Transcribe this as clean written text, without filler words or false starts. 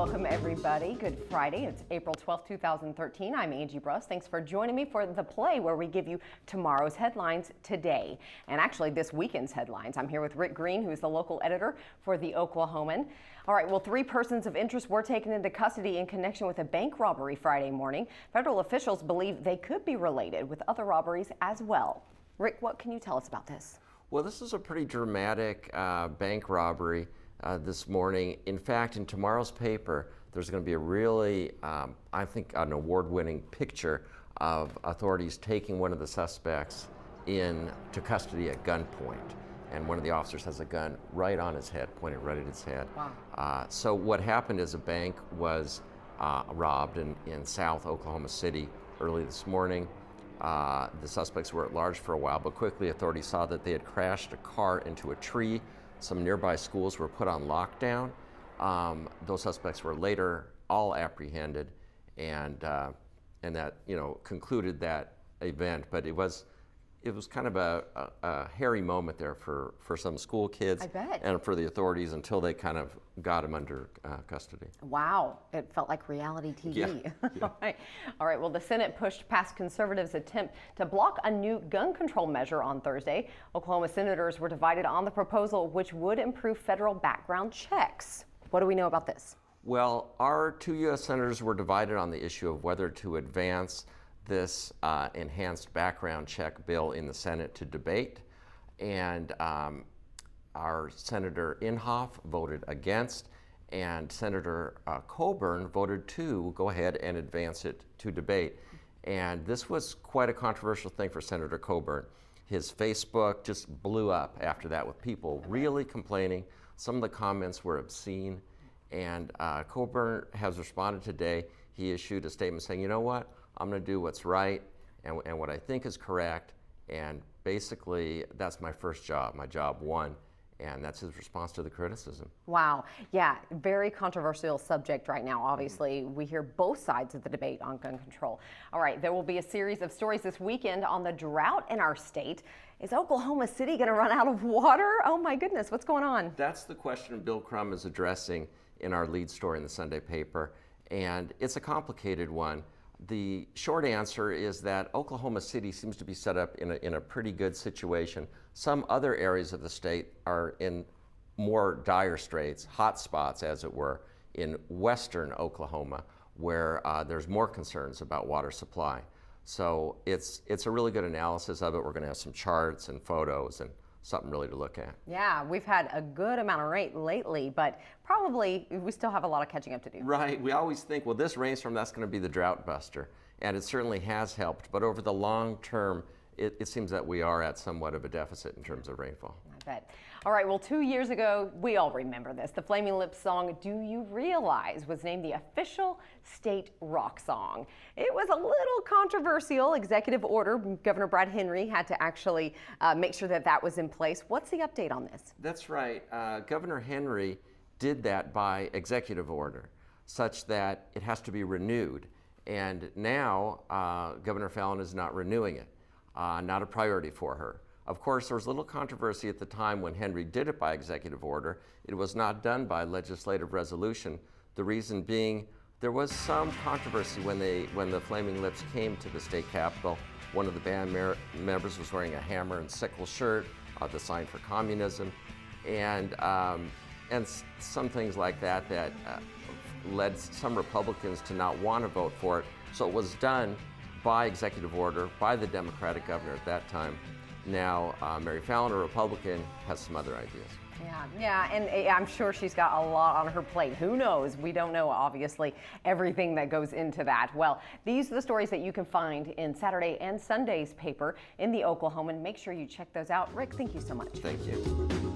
Welcome, everybody. Good Friday. It's April 12th, 2013. I'm Angie Bruss. Thanks for joining me for The Play, where we give you tomorrow's headlines today. And actually, this weekend's headlines. I'm here with Rick Green, who's the local editor for the Oklahoman. All right, well, 3 persons of interest were taken into custody in connection with a bank robbery Friday morning. Federal officials believe they could be related with other robberies as well. Rick, what can you tell us about this? Well, this is a pretty dramatic bank robbery this morning. In fact, in tomorrow's paper, there's going to be a really, I think, an award-winning picture of authorities taking one of the suspects into custody at gunpoint. And one of the officers has a gun right on his head, pointed right at his head. Wow. So what happened is a bank was robbed in South Oklahoma City early this morning. The suspects were at large for a while, but quickly authorities saw that they had crashed a car into a tree. Some nearby schools were put on lockdown. Those suspects were later all apprehended, and that concluded that event. But it was kind of a hairy moment there for some school kids. I bet. And for the authorities until they kind of got him under custody. Wow, it felt like reality TV. Yeah. All right, well, the Senate pushed past conservatives' attempt to block a new gun control measure on Thursday. Oklahoma senators were divided on the proposal, which would improve federal background checks. What do we know about this? Well, our 2 U.S. senators were divided on the issue of whether to advance this enhanced background check bill in the Senate to debate. And our Senator Inhofe voted against, and Senator Coburn voted to go ahead and advance it to debate. And this was quite a controversial thing for Senator Coburn. His Facebook just blew up after that with people really complaining. Some of the comments were obscene. And Coburn has responded today. He issued a statement saying, you know what? I'm going to do what's right and what I think is correct. And basically, that's my first job, my job 1. And that's his response to the criticism. Wow. Yeah, very controversial subject right now. Obviously, we hear both sides of the debate on gun control. All right, there will be a series of stories this weekend on the drought in our state. Is Oklahoma City going to run out of water? Oh my goodness, what's going on? That's the question Bill Crum is addressing in our lead story in the Sunday paper. And it's a complicated one. The short answer is that Oklahoma City seems to be set up in a pretty good situation. Some other areas of the state are in more dire straits, hot spots as it were, in western Oklahoma, where there's more concerns about water supply. So it's a really good analysis of it. We're going to have some charts and photos and something really to look at. Yeah, we've had a good amount of rain lately, but probably we still have a lot of catching up to do. Right. We always think, well, this rainstorm, that's going to be the drought buster. And it certainly has helped. But over the long term, it seems that we are at somewhat of a deficit in terms of rainfall. I bet. All right, well, 2 years ago, we all remember this. The Flaming Lips song, Do You Realize, was named the official state rock song. It was a little controversial executive order. Governor Brad Henry had to actually make sure that was in place. What's the update on this? That's right. Governor Henry did that by executive order, such that it has to be renewed. And now Governor Fallon is not renewing it, not a priority for her. Of course, there was a little controversy at the time when Henry did it by executive order. It was not done by legislative resolution. The reason being, there was some controversy when the Flaming Lips came to the state capitol. One of the band members was wearing a hammer and sickle shirt, the sign for communism, and some things like that led some Republicans to not want to vote for it. So it was done by executive order by the Democratic governor at that time. Now, Mary Fallon, a Republican, has some other ideas. Yeah, and I'm sure she's got a lot on her plate. Who knows? We don't know, obviously, everything that goes into that. Well, these are the stories that you can find in Saturday and Sunday's paper in the Oklahoman. Make sure you check those out. Rick, thank you so much. Thank you.